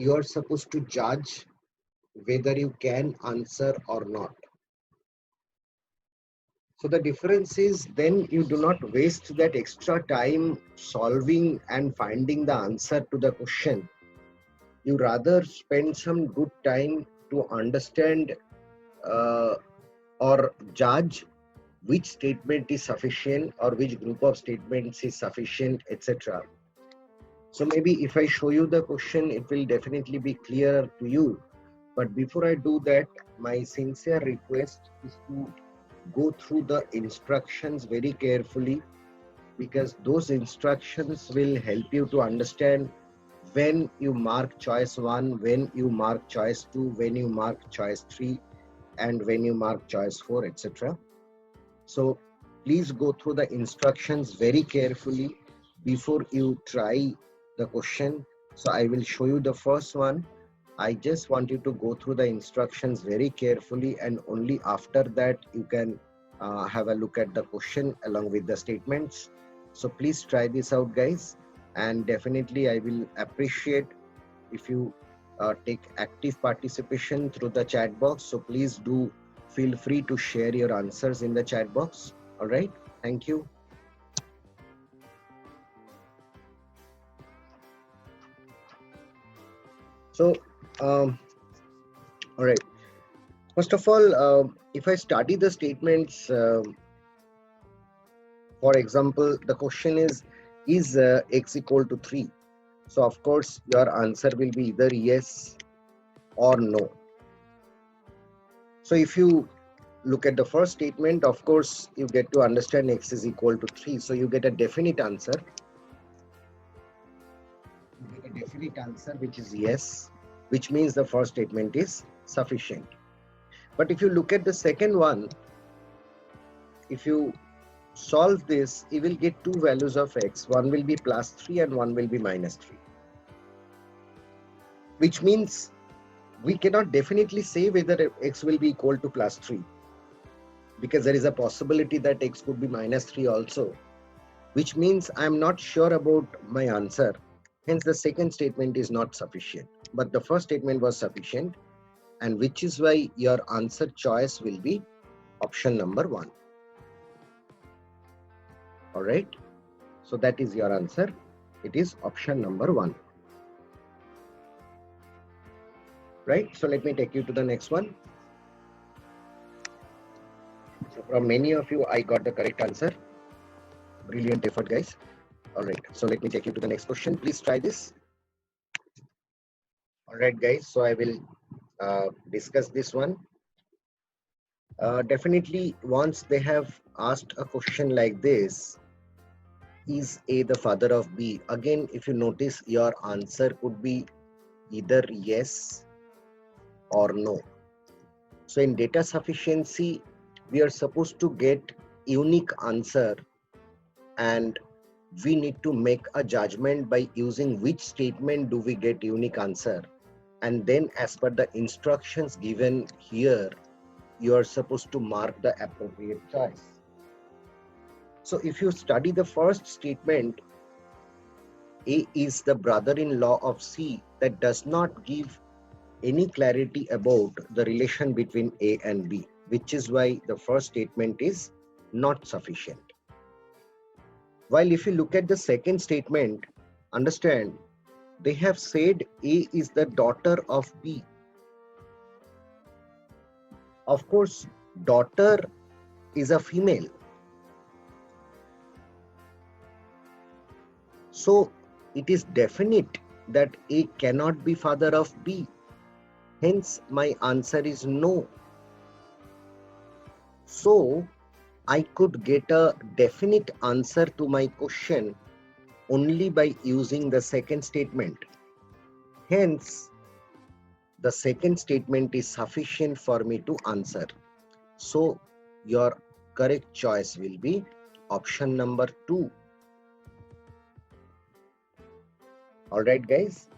you are supposed to judge whether you can answer or not. So the difference is then you do not waste that extra time solving and finding the answer to the question. You rather spend some good time to understand or judge which statement is sufficient or which group of statements is sufficient, etc. So maybe if I show you the question, it will definitely be clearer to you. But before I do that, my sincere request is to go through the instructions very carefully, because those instructions will help you to understand when you mark choice 1, when you mark choice 2, when you mark choice 3, and when you mark choice 4, etc. So please go through the instructions very carefully before you try the question. So I will show you the first one. I just want you to go through the instructions very carefully, and only after that you can have a look at the question along with the statements. So please try this out, guys, and definitely I will appreciate if you take active participation through the chat box. So please do feel free to share your answers in the chat box. All right, thank you. So all right, first of all, if I study the statements, for example, the question is x equal to 3? So of course your answer will be either yes or no. So if you look at the first statement, of course you get to understand x is equal to 3, so you get a definite answer. You get a definite answer which is yes, which means the first statement is sufficient. But if you look at the second one, if you solve this, you will get two values of x. One will be plus 3 and one will be minus 3. Which means we cannot definitely say whether x will be equal to plus 3, because there is a possibility that x could be minus 3 also. Which means I am not sure about my answer. Hence the second statement is not sufficient. But the first statement was sufficient, and which is why your answer choice will be option number 1. All right, so that is your answer. It is option number 1. Right, so let me take you to the next one. So from many of you, I got the correct answer. Brilliant effort, guys. All right, so let me take you to the next question. Please try this. All right, guys, so I will discuss this one. Definitely, once they have asked a question like this, is A the father of B? Again, if you notice, your answer could be either yes or no. So in data sufficiency, we are supposed to get unique answer, and we need to make a judgment by using which statement do we get unique answer. And then as per the instructions given here, you are supposed to mark the appropriate choice. So if you study the first statement, A is the brother-in-law of C, that does not give any clarity about the relation between A and B, which is why the first statement is not sufficient. While if you look at the second statement, understand, they have said A is the daughter of B. Of course, daughter is a female. So it is definite that A cannot be father of B. Hence, my answer is no. So I could get a definite answer to my question only by using the second statement. Hence, the second statement is sufficient for me to answer. So your correct choice will be option number 2. All right, guys.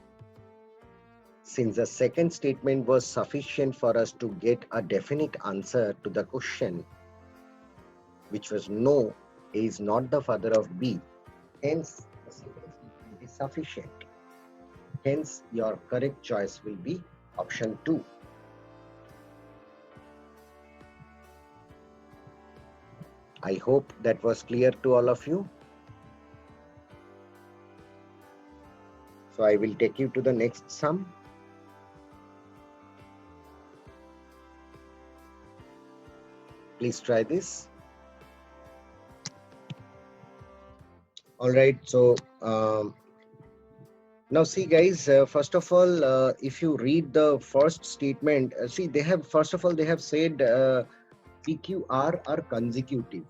Since the second statement was sufficient for us to get a definite answer to the question, which was no, A is not the father of B. Hence, the second statement is sufficient. Hence, your correct choice will be option 2. I hope that was clear to all of you. So I will take you to the next sum. Please try this. All right. So now see guys, first of all, if you read the first statement, see they have, first of all, they have said PQR are consecutive.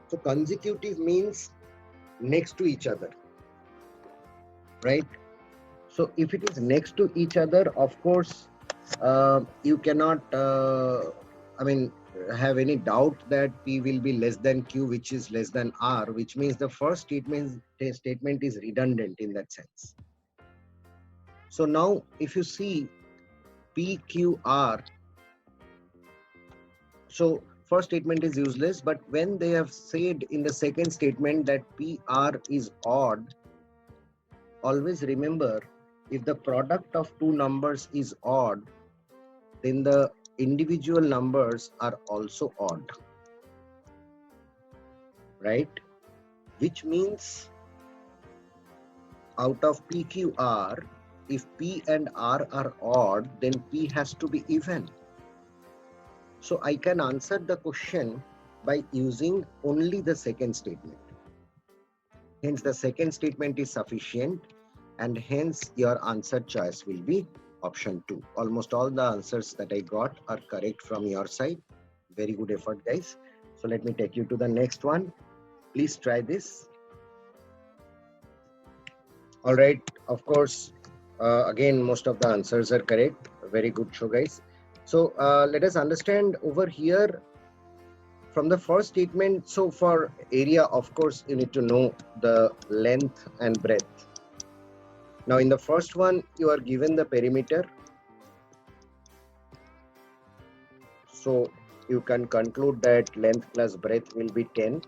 So consecutive means next to each other, right? So if it is next to each other, of course, you cannot, have any doubt that P will be less than Q, which is less than R, which means the first statement is redundant in that sense. So now if you see PQR, so first statement is useless, but when they have said in the second statement that PR is odd, always remember, if the product of two numbers is odd, then the individual numbers are also odd, right? Which means out of PQR, if P and R are odd, then P has to be even. So I can answer the question by using only the second statement. Hence the second statement is sufficient, and hence your answer choice will be option 2. Almost all the answers that I got are correct from your side. Very good effort, guys. So let me take you to the next one. Please try this. All right. Of course, again, most of the answers are correct. Very good show, guys. So let us understand over here from the first statement. So for area, of course, you need to know the length and breadth. Now in the first one, you are given the perimeter. So you can conclude that length plus breadth will be 10.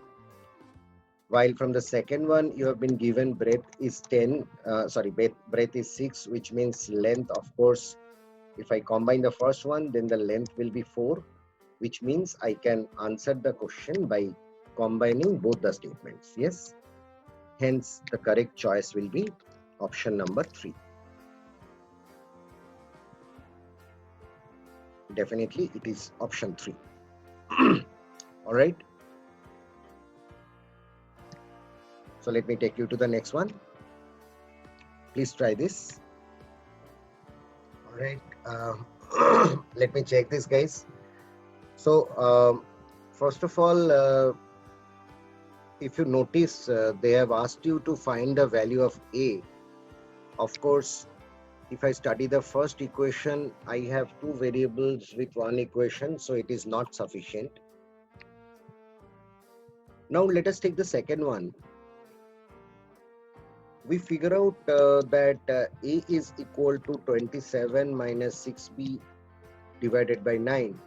While from the second one, you have been given breadth is 10, breadth is 6, which means length, of course, if I combine the first one, then the length will be 4, which means I can answer the question by combining both the statements. Yes. Hence, the correct choice will be option number 3. Definitely, it is option 3. All right. So let me take you to the next one. Please try this. All right. Let me check this, guys. So first of all, if you notice, they have asked you to find the value of A. Of course, if I study the first equation, I have two variables with one equation, so it is not sufficient. Now let us take the second one. We figure out that A is equal to 27 minus 6B divided by 9.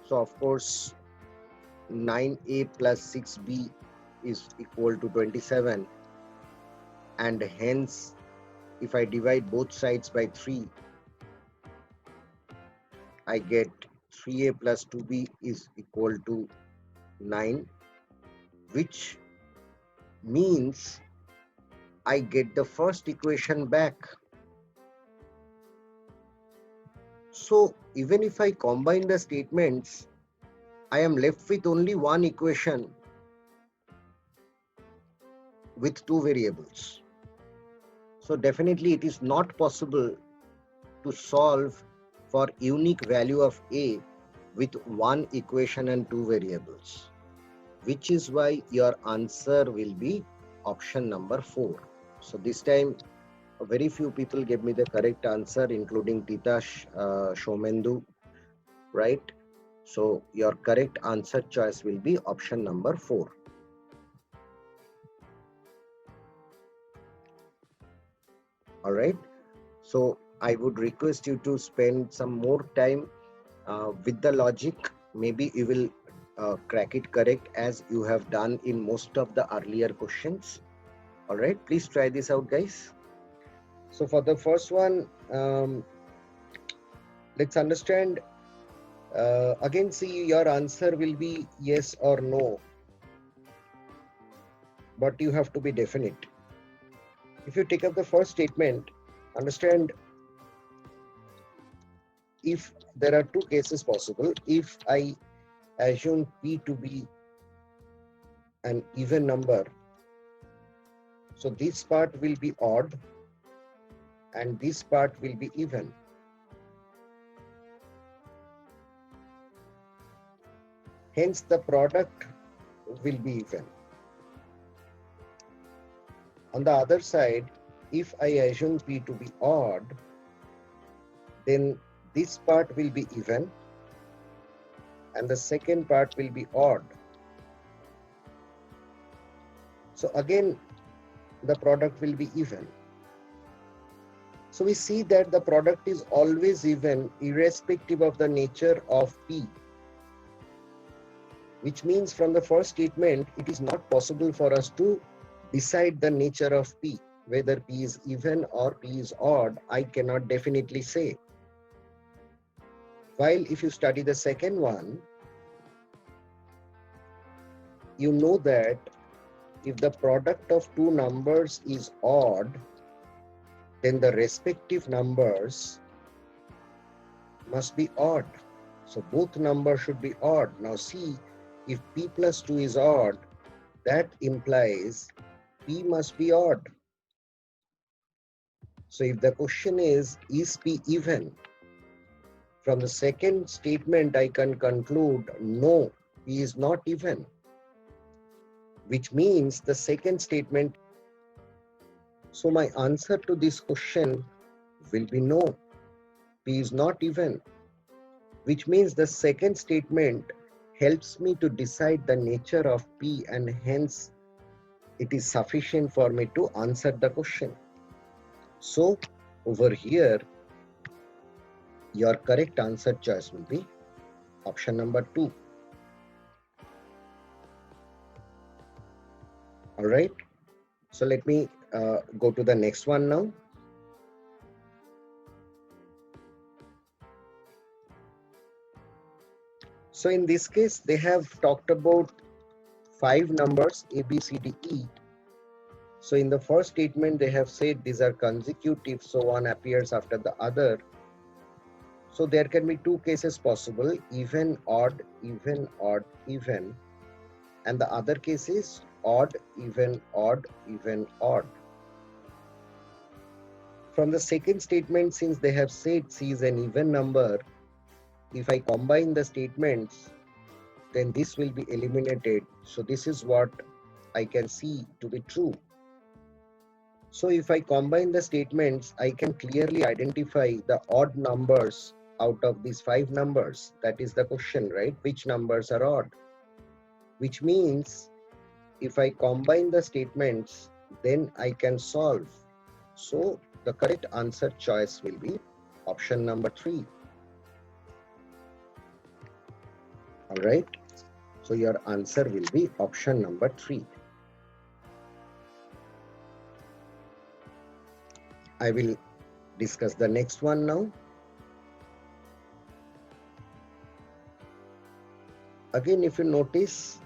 So of course, 9A plus 6B is equal to 27. And hence, if I divide both sides by 3, I get 3A plus 2B is equal to 9, which means I get the first equation back. So even if I combine the statements, I am left with only one equation with two variables. So definitely it is not possible to solve for unique value of A with one equation and two variables, which is why your answer will be option number 4. So this time, very few people gave me the correct answer, including Titash, Shomendu, right? So your correct answer choice will be option number 4. All right. So I would request you to spend some more time with the logic. Maybe you will crack it correct as you have done in most of the earlier questions. All right. Please try this out, guys. So for the first one, let's understand. Again, see, your answer will be yes or no, but you have to be definite. If you take up the first statement, understand, if there are two cases possible, if I assume P to be an even number, so this part will be odd and this part will be even. Hence, the product will be even. On the other side, if I assume P to be odd, then this part will be even and the second part will be odd. So again, the product will be even. So we see that the product is always even irrespective of the nature of P, which means from the first statement, it is not possible for us to decide the nature of P. Whether P is even or P is odd, I cannot definitely say. While if you study the second one, you know that if the product of two numbers is odd, then the respective numbers must be odd. So both numbers should be odd. Now see, if P plus 2 is odd, that implies P must be odd. So if the question is P even? From the second statement, I can conclude, no, P is not even. Which means the second statement. So my answer to this question will be no, P is not even. Which means the second statement helps me to decide the nature of P and hence it is sufficient for me to answer the question. So over here, your correct answer choice will be option number 2. All right. So let me go to the next one now. So in this case, they have talked about 5 numbers A, B, C, D, E. So in the first statement, they have said these are consecutive, so one appears after the other. So there can be two cases possible, even, odd, even, odd, even. And the other case is odd, even, odd, even, odd. From the second statement, since they have said C is an even number, if I combine the statements, then this will be eliminated. So this is what I can see to be true. So if I combine the statements, I can clearly identify the odd numbers out of these 5 numbers. That is the question, right? Which numbers are odd? Which means if I combine the statements, then I can solve. So the correct answer choice will be option number 3. All right. So your answer will be option number 3. I will discuss the next one now. Again, if you notice,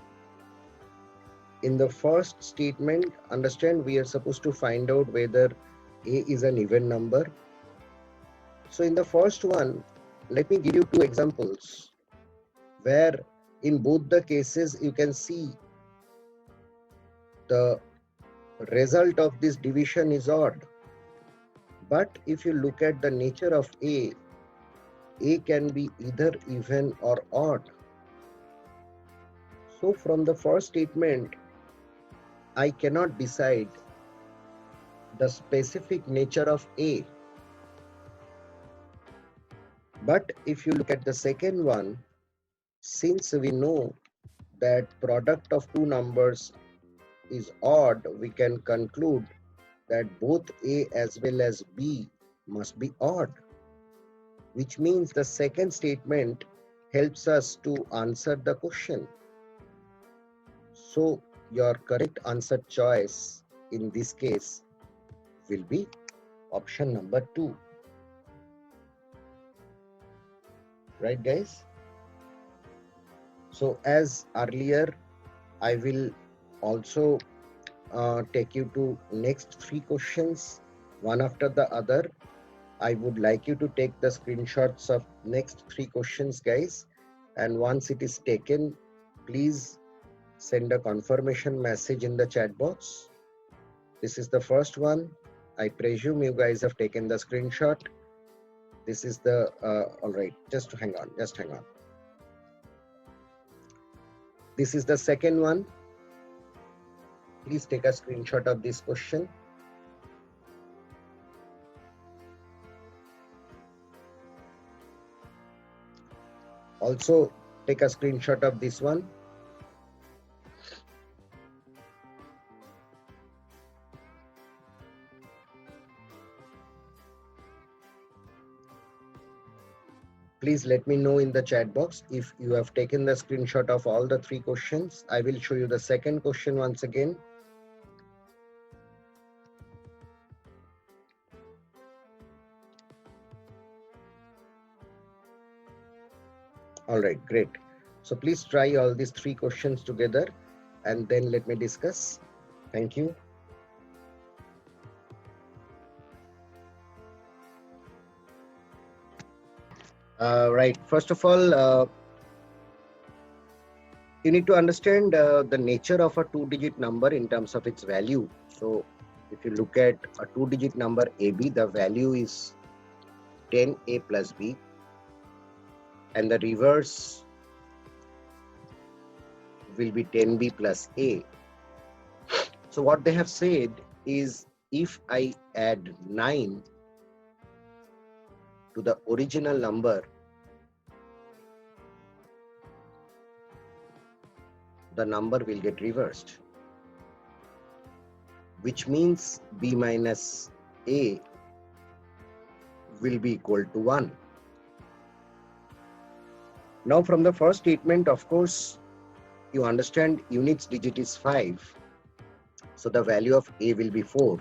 in the first statement, understand we are supposed to find out whether A is an even number. So in the first one, let me give you 2 examples where in both the cases you can see the result of this division is odd. But if you look at the nature of A can be either even or odd. So from the first statement, I cannot decide the specific nature of A. But if you look at the second one, since we know that product of 2 numbers is odd, we can conclude that both A as well as B must be odd. Which means the second statement helps us to answer the question. So your correct answer choice in this case will be option number 2. Right, guys? So as earlier, I will also take you to next 3 questions, one after the other. I would like you to take the screenshots of next 3 questions, guys. And once it is taken, please send a confirmation message in the chat box. This is the first one. I presume you guys have taken the screenshot. This is the, all right, just hang on. This is the second one. Please take a screenshot of this question. Also, take a screenshot of this one. Please let me know in the chat box if you have taken the screenshot of all the 3 questions. I will show you the second question once again. All right, great. So please try all these 3 questions together and then let me discuss. Thank you. Right, first of all, you need to understand the nature of a 2-digit number in terms of its value. So if you look at a 2-digit number AB, the value is 10A plus B, and the reverse will be 10B plus A. So what they have said is, if I add 9 to the original number, the number will get reversed, which means B minus A will be equal to 1. Now from the first statement, of course, you understand units digit is 5. So the value of A will be 4,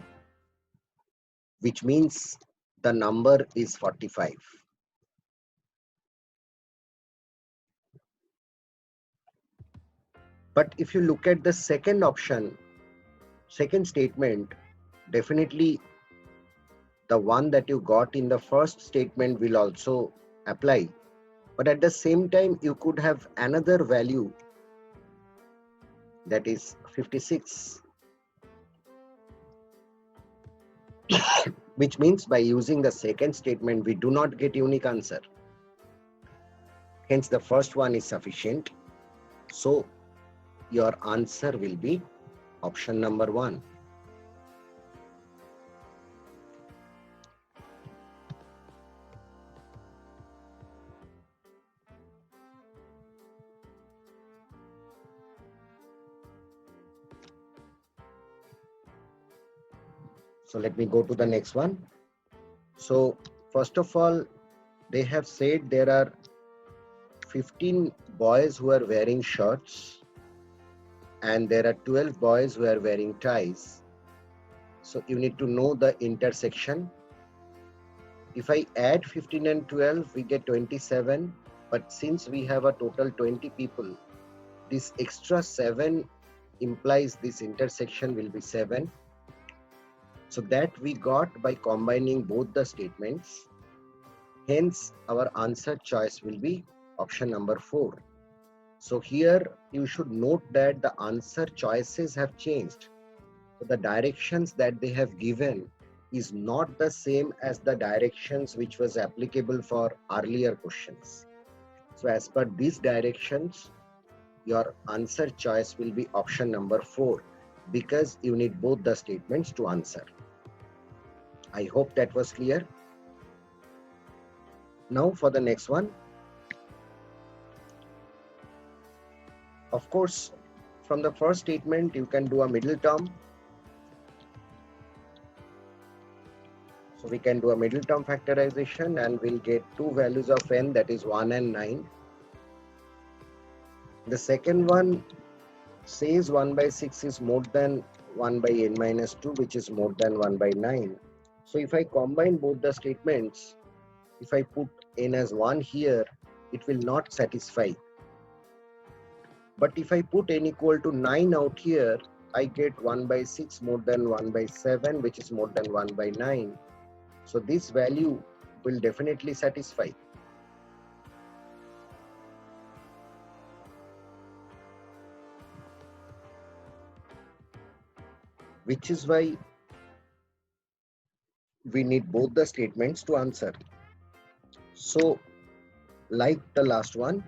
which means the number is 45. But if you look at the second option, second statement, definitely the one that you got in the first statement will also apply. But at the same time, you could have another value, that is 56. Which means by using the second statement, we do not get unique answer. Hence, the first one is sufficient. So your answer will be option number 1. So let me go to the next one. So first of all, they have said there are 15 boys who are wearing shirts and there are 12 boys who are wearing ties. So you need to know the intersection. If I add 15 and 12, we get 27. But since we have a total 20 people, this extra 7 implies this intersection will be 7. So that we got by combining both the statements. Hence, our answer choice will be option number 4. So here you should note that the answer choices have changed. So the directions that they have given is not the same as the directions which was applicable for earlier questions. So as per these directions, your answer choice will be option number 4 because you need both the statements to answer. I hope that was clear. Now for the next one. Of course, from the first statement, you can do a middle term. So we can do a middle term factorization and we'll get 2 values of n, that is 1 and 9. The second one says 1 by 6 is more than 1 by n minus 2, which is more than 1 by 9. So if I combine both the statements, if I put n as 1 here, it will not satisfy. But if I put n equal to 9 out here, I get 1 by 6 more than 1 by 7, which is more than 1 by 9. So this value will definitely satisfy. Which is why we need both the statements to answer. So like the last one,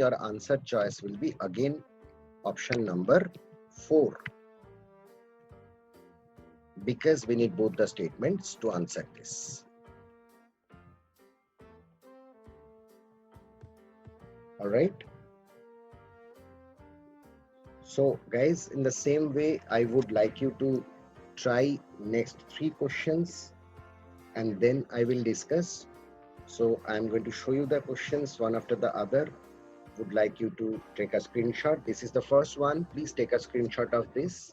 your answer choice will be again option number 4, because we need both the statements to answer this. All right. So guys, in the same way, I would like you to try next 3 questions and then I will discuss. So I'm going to show you the questions one after the other. Would like you to take a screenshot. This is the first one. Please take a screenshot of this.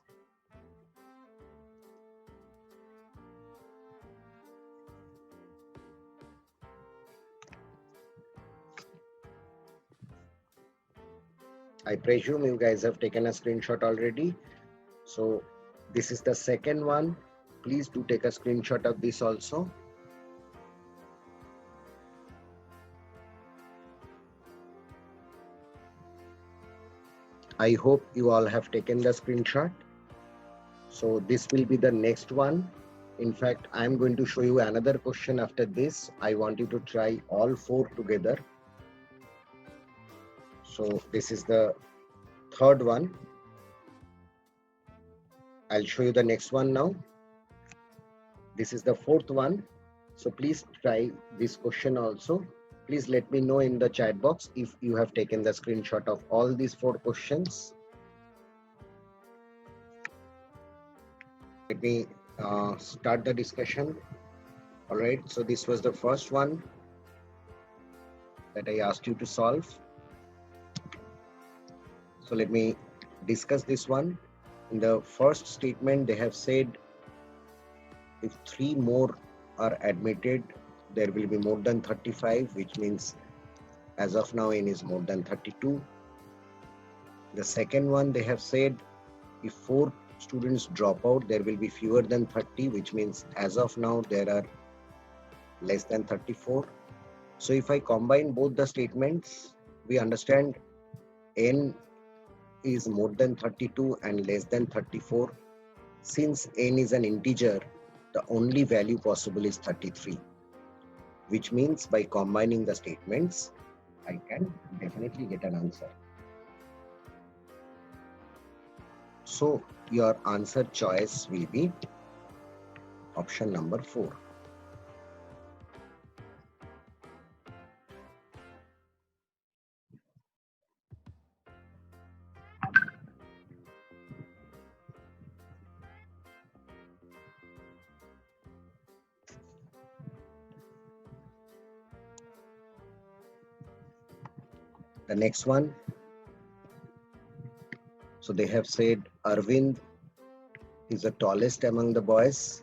I presume you guys have taken a screenshot already. So this is the second one. Please do take a screenshot of this also. I hope you all have taken the screenshot. So this will be the next one. In fact, I'm going to show you another question after this. I want you to try all 4 together. So this is the third one. I'll show you the next one now. This is the fourth one. So please try this question also. Please let me know in the chat box if you have taken the screenshot of all these 4 questions. Let me start the discussion. All right, so this was the first one that I asked you to solve. So let me discuss this one. In the first statement, they have said if 3 more are admitted, there will be more than 35, which means as of now n is more than 32. The second one, they have said if 4 students drop out, there will be fewer than 30, which means as of now there are less than 34. So if I combine both the statements, we understand n is more than 32 and less than 34. Since n is an integer, the only value possible is 33, which means by combining the statements, I can definitely get an answer. So your answer choice will be option number 4. The next one. So they have said Arvind is the tallest among the boys.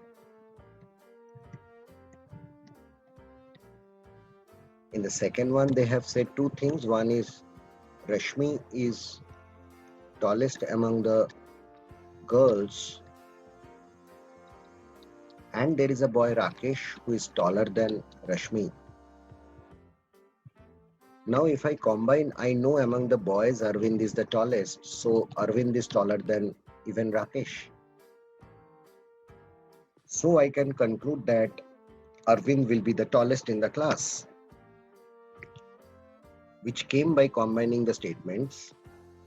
In the second one, they have said 2 things. One is Rashmi is tallest among the girls. And there is a boy Rakesh who is taller than Rashmi. Now if I combine, I know among the boys Arvind is the tallest. So Arvind is taller than even Rakesh. So I can conclude that Arvind will be the tallest in the class, which came by combining the statements,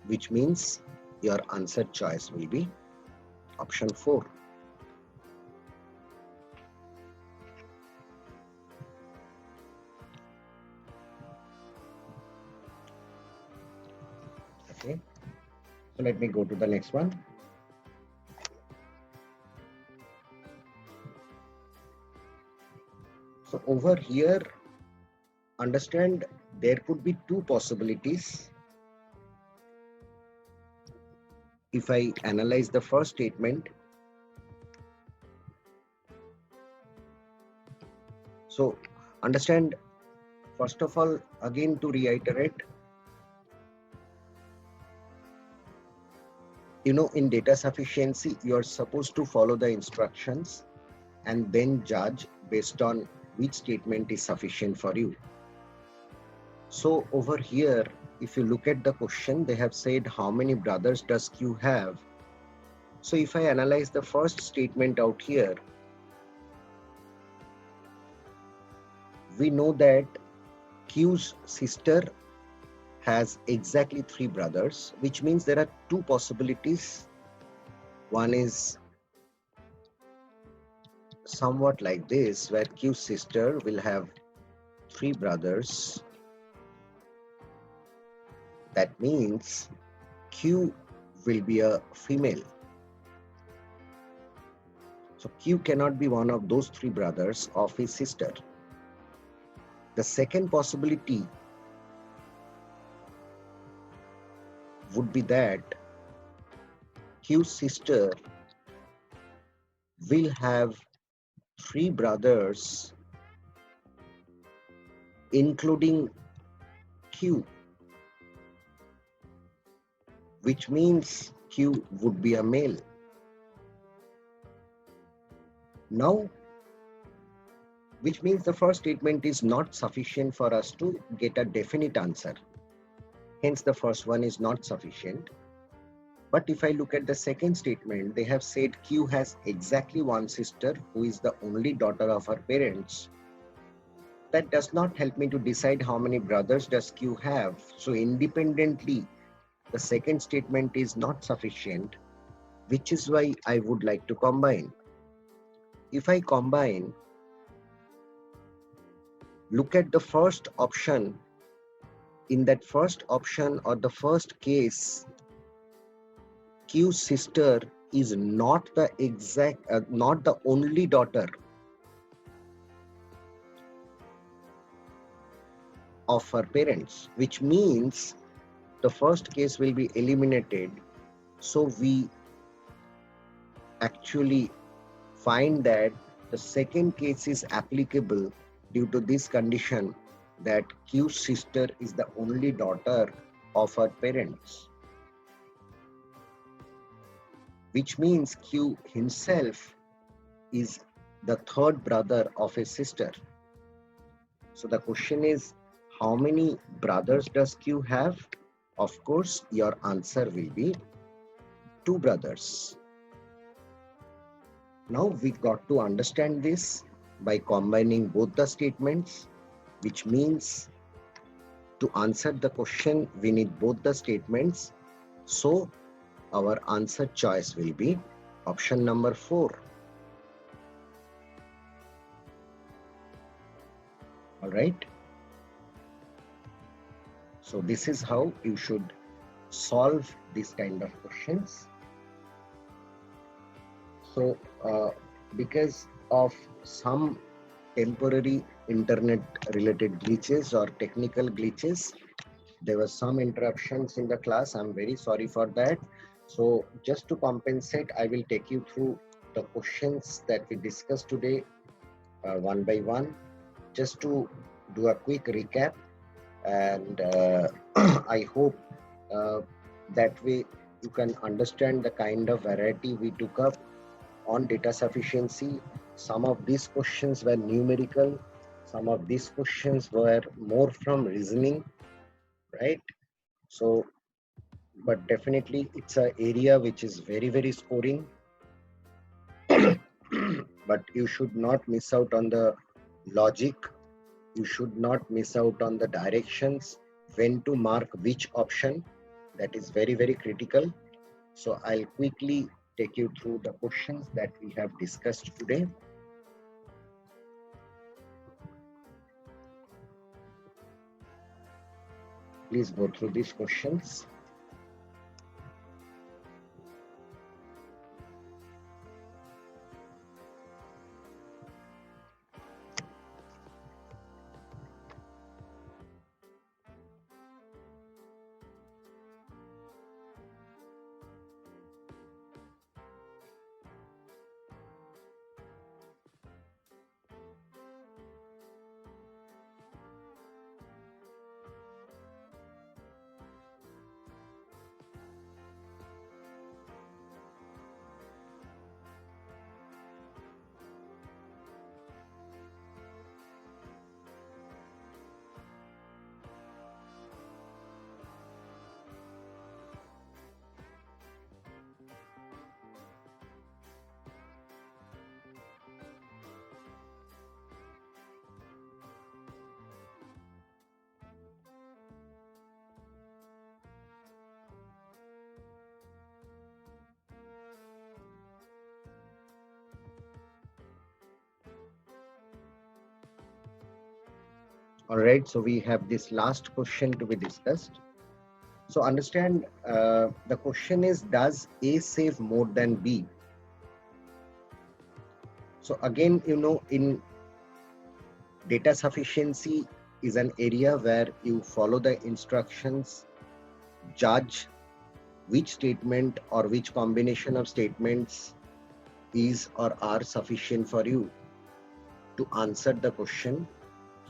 which means your answer choice will be option 4. Okay, so let me go to the next one. So over here, understand there could be 2 possibilities. If I analyze the first statement, So understand, first of all, again to reiterate, in data sufficiency, you are supposed to follow the instructions and then judge based on which statement is sufficient for you. So over here, if you look at the question, they have said how many brothers does Q have? So if I analyze the first statement out here, we know that Q's sister has exactly 3 brothers, which means there are 2 possibilities. One is somewhat like this, where Q's sister will have 3 brothers. That means Q will be a female. So Q cannot be one of those 3 brothers of his sister. The second possibility would be that Q's sister will have 3 brothers, including Q, which means Q would be a male. Now, which means the first statement is not sufficient for us to get a definite answer. Hence, the first one is not sufficient. But if I look at the second statement, they have said Q has exactly 1 sister who is the only daughter of her parents. That does not help me to decide how many brothers does Q have. So independently, the second statement is not sufficient, which is why I would like to combine. If I combine, look at the first option. In that first option or the first case, Q's sister is not the not the only daughter of her parents, which means the first case will be eliminated. So we actually find that the second case is applicable due to this condition that Q's sister is the only daughter of her parents, which means Q himself is the third brother of his sister. So the question is, how many brothers does Q have? Of course, your answer will be 2 brothers. Now we got to understand this by combining both the statements, which means to answer the question, we need both the statements. So our answer choice will be option number 4. All right. So this is how you should solve this kind of questions. So because of some temporary internet related glitches or technical glitches, there were some interruptions in the class. I'm very sorry for that. So just to compensate, I will take you through the questions that we discussed today one by one, just to do a quick recap. And I hope that way you can understand the kind of variety we took up on data sufficiency. Some of these questions were numerical, some of these questions were more from reasoning, right? So, but definitely it's an area which is very, very scoring. But you should not miss out on the logic. You should not miss out on the directions, when to mark which option. That is very, very critical. So I'll quickly take you through the questions that we have discussed today. Please go through these questions. All right, so we have this last question to be discussed. So understand, the question is, does A save more than B? So again, in data sufficiency is an area where you follow the instructions, judge which statement or which combination of statements is or are sufficient for you to answer the question.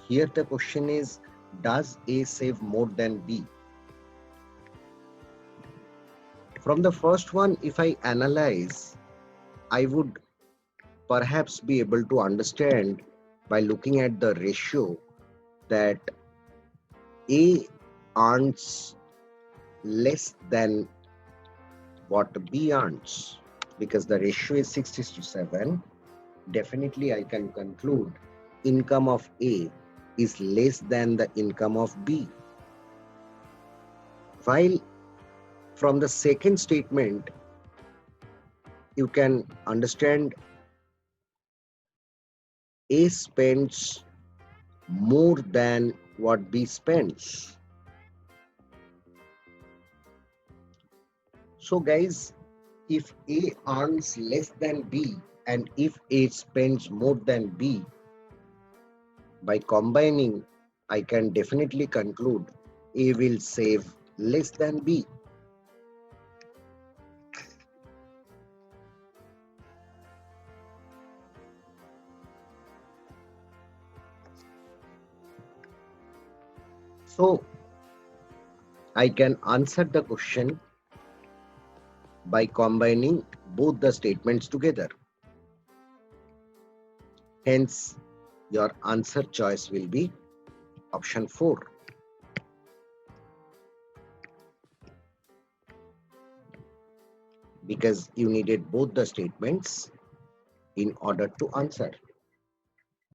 Here the question is, does A save more than B? From the first one, if I analyze, I would perhaps be able to understand by looking at the ratio that A earns less than what B earns, because the ratio is 6:7. Definitely I can conclude income of A is less than the income of B. While from the second statement, you can understand A spends more than what B spends. So guys, if A earns less than B and if A spends more than B, by combining, I can definitely conclude A will save less than B. So I can answer the question by combining both the statements together. Hence, your answer choice will be option 4. Because you needed both the statements in order to answer.